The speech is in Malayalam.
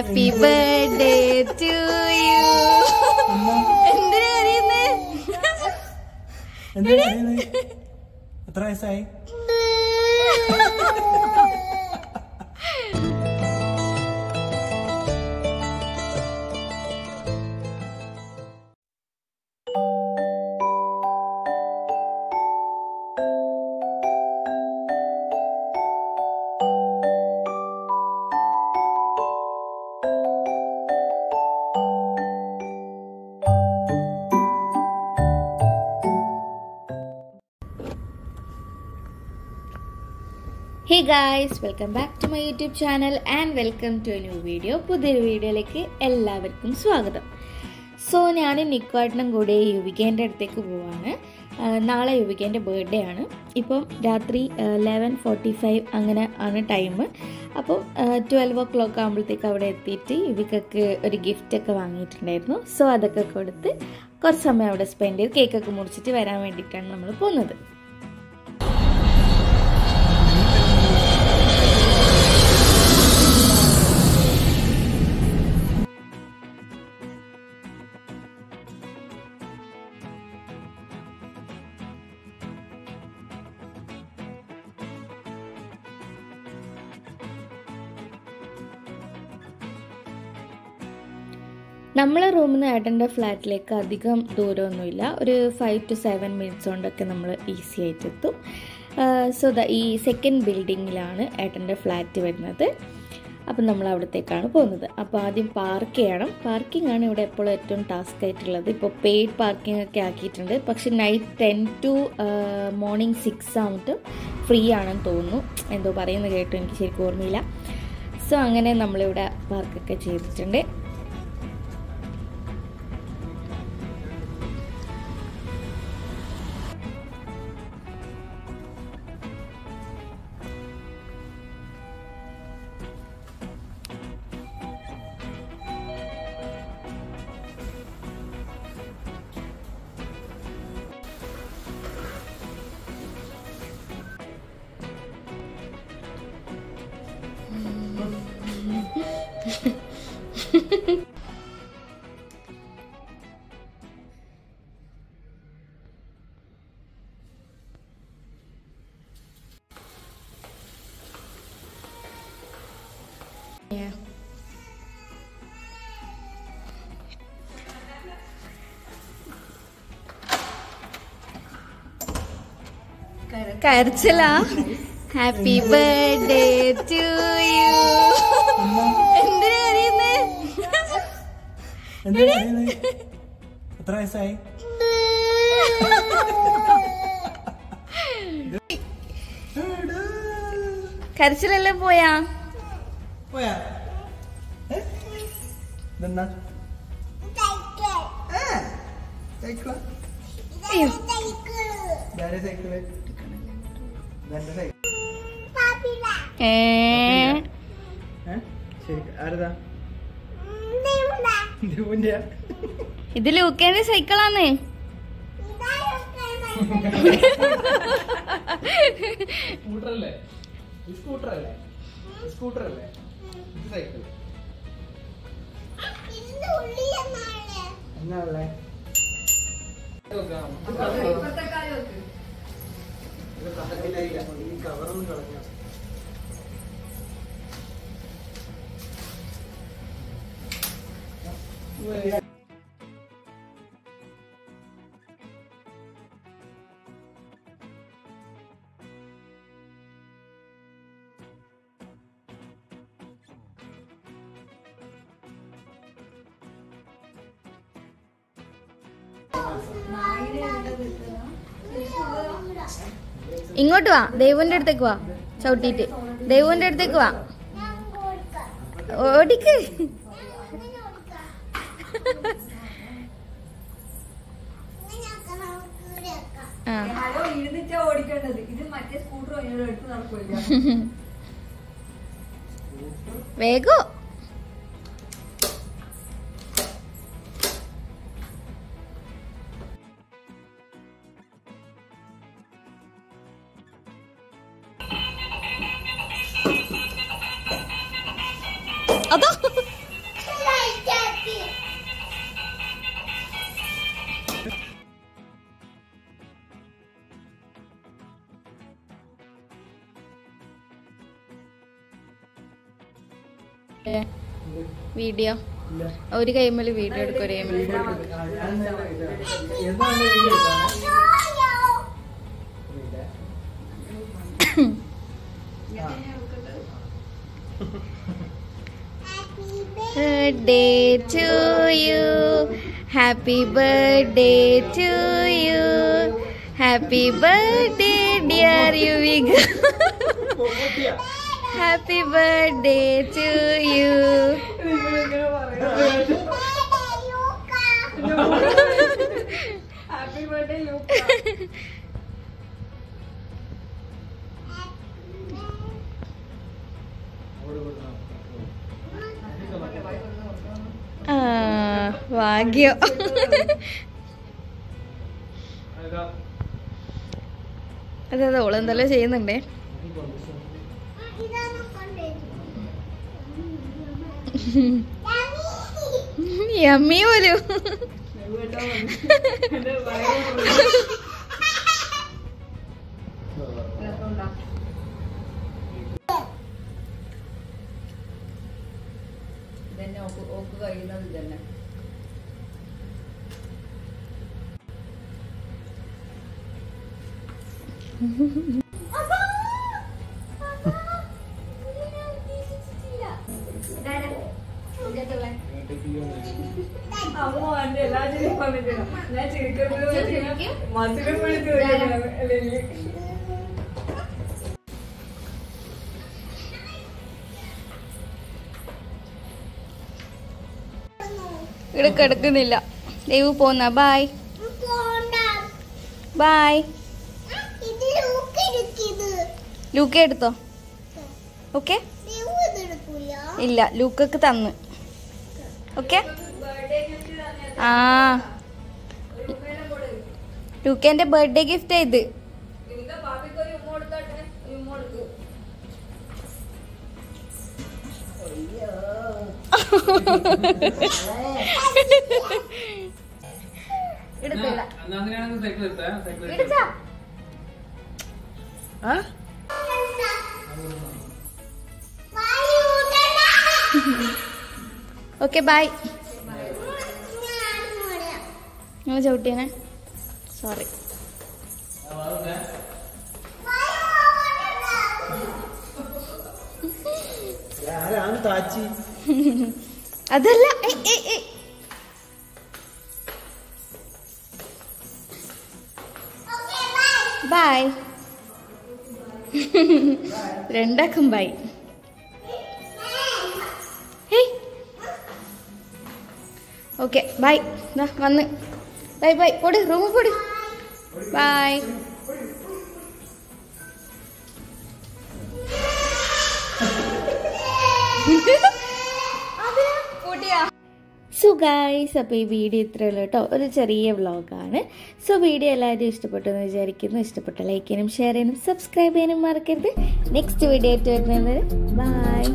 Happy birthday to you. എത്ര വയസ്സായി? Hey guys, welcome back to my YouTube channel and welcome to a new video. പുതിയൊരു വീഡിയോയിലേക്ക് എല്ലാവർക്കും സ്വാഗതം. സോ ഞാൻ നിക്കുവാട്ടനും കൂടെ യുവികേൻ്റെ അടുത്തേക്ക് പോവാണ്. നാളെ യുവികേൻ്റെ ബർത്ത്ഡേ ആണ്. ഇപ്പം രാത്രി 11:45 അങ്ങനെ ആണ് ടൈം. അപ്പോൾ 12 o'clock ആകുമ്പോഴത്തേക്ക് അവിടെ എത്തിയിട്ട് യുവികക്ക് ഒരു ഗിഫ്റ്റൊക്കെ വാങ്ങിയിട്ടുണ്ടായിരുന്നു. സോ അതൊക്കെ കൊടുത്ത് കുറച്ച് സമയം അവിടെ സ്പെൻഡ് ചെയ്ത് കേക്കൊക്കെ മുറിച്ചിട്ട് വരാൻ വേണ്ടിയിട്ടാണ് നമ്മൾ പോകുന്നത്. നമ്മളെ റൂമിൽ നിന്ന് ഏട്ടൻ്റെ ഫ്ലാറ്റിലേക്ക് അധികം ദൂരമൊന്നുമില്ല. ഒരു 5 to 7 minutes കൊണ്ടൊക്കെ നമ്മൾ ഈസി ആയിട്ട് എത്തും. സോ ഈ സെക്കൻഡ് ബിൽഡിങ്ങിലാണ് ഏട്ടൻ്റെ ഫ്ലാറ്റ് വരുന്നത്. അപ്പം നമ്മൾ അവിടത്തേക്കാണ് പോകുന്നത്. അപ്പോൾ ആദ്യം പാർക്ക് ചെയ്യണം. പാർക്കിംഗ് ആണ് ഇവിടെ എപ്പോഴും ഏറ്റവും ടാസ്ക് ആയിട്ടുള്ളത്. ഇപ്പോൾ പെയ്ഡ് പാർക്കിംഗ് ഒക്കെ ആക്കിയിട്ടുണ്ട്. പക്ഷെ നൈറ്റ് 10 to morning 6 ആവുമ്പോൾ ഫ്രീ ആണെന്ന് തോന്നുന്നു. എന്തോ പറയുന്നത് കേട്ടു, എനിക്ക് ശരിക്കും ഓർമ്മയില്ല. സോ അങ്ങനെ നമ്മളിവിടെ പാർക്കൊക്കെ ചെയ്തിട്ടുണ്ട്. കരച്ചിലാ? Happy birthday to you. എത്ര വയസ്സായി? കരച്ചിലെല്ലാം പോയാ? ഇത് ലൂക്കേന്റെ സൈക്കിളാന്ന്. ഇങ്ങോട്ട് വാ, ദേവുവിന്റെ അടുത്തേക്ക് വാ. ചവിട്ടിട്ട് ദേവുവിന്റെ അടുത്തേക്ക് വാ. ഓടിക്ക്. വേഗോ. അതാ വീഡിയോ ഒരു കൈമേൽ വീഡിയോ എടുക്കും ഒരു കൈമേൽ birthday to you, happy birthday to you, happy birthday dear Yuviga, happy birthday to you. Happy birthday Luca. ഭാഗ്യം. അതെ അതെ ഓളെന്തെല്ലാം ചെയ്യുന്നുണ്ടേ. യമ്മി പോലും. ഇതന്നെ ഓക്ക് കഴിയുന്നത് ഇതന്നെ. അമ്മ എന്റെ എല്ലാ ചെറിയ വന്നിട്ടുണ്ടോ ഞാൻ ചിരിക്കുന്നത് മസിലും പിടിച്ചു ഇവിടെ കിടക്കുന്നില്ല. ദൈവ പോന്ന ബായ് ബായ്. ലൂക്ക എടുത്തോ? ഓക്കെ ഇല്ല ലൂക്കക്ക് തന്നു. ഓക്കെ ആ ലൂക്കേന്റെ ബർത്ത്ഡേ ഗിഫ്റ്റ് ഇത്. Okay bye. ഞാൻ ചവിട്ടിയാനെ സോറി. അതല്ല ബൈ. രണ്ടാക്കും ബൈ. Okay bye. വന്ന് ബൈ ബൈ. പോട് റൂമിൽ പോട്. ബൈ. സോ ഗൈസ് അപ്പോൾ ഈ വീഡിയോ ഇത്രയുള്ളൂ കേട്ടോ. ഒരു ചെറിയ വ്ളോഗാണ്. സോ വീഡിയോ എല്ലാവരും ഇഷ്ടപ്പെട്ടു എന്ന് വിചാരിക്കുന്നു. ഇഷ്ടപ്പെട്ട ലൈക്ക് ചെയ്യാനും ഷെയർ ചെയ്യാനും സബ്സ്ക്രൈബ് ചെയ്യാനും മറക്കരുത്. നെക്സ്റ്റ് വീഡിയോ ആയിട്ട് വരുന്നത് ബൈ.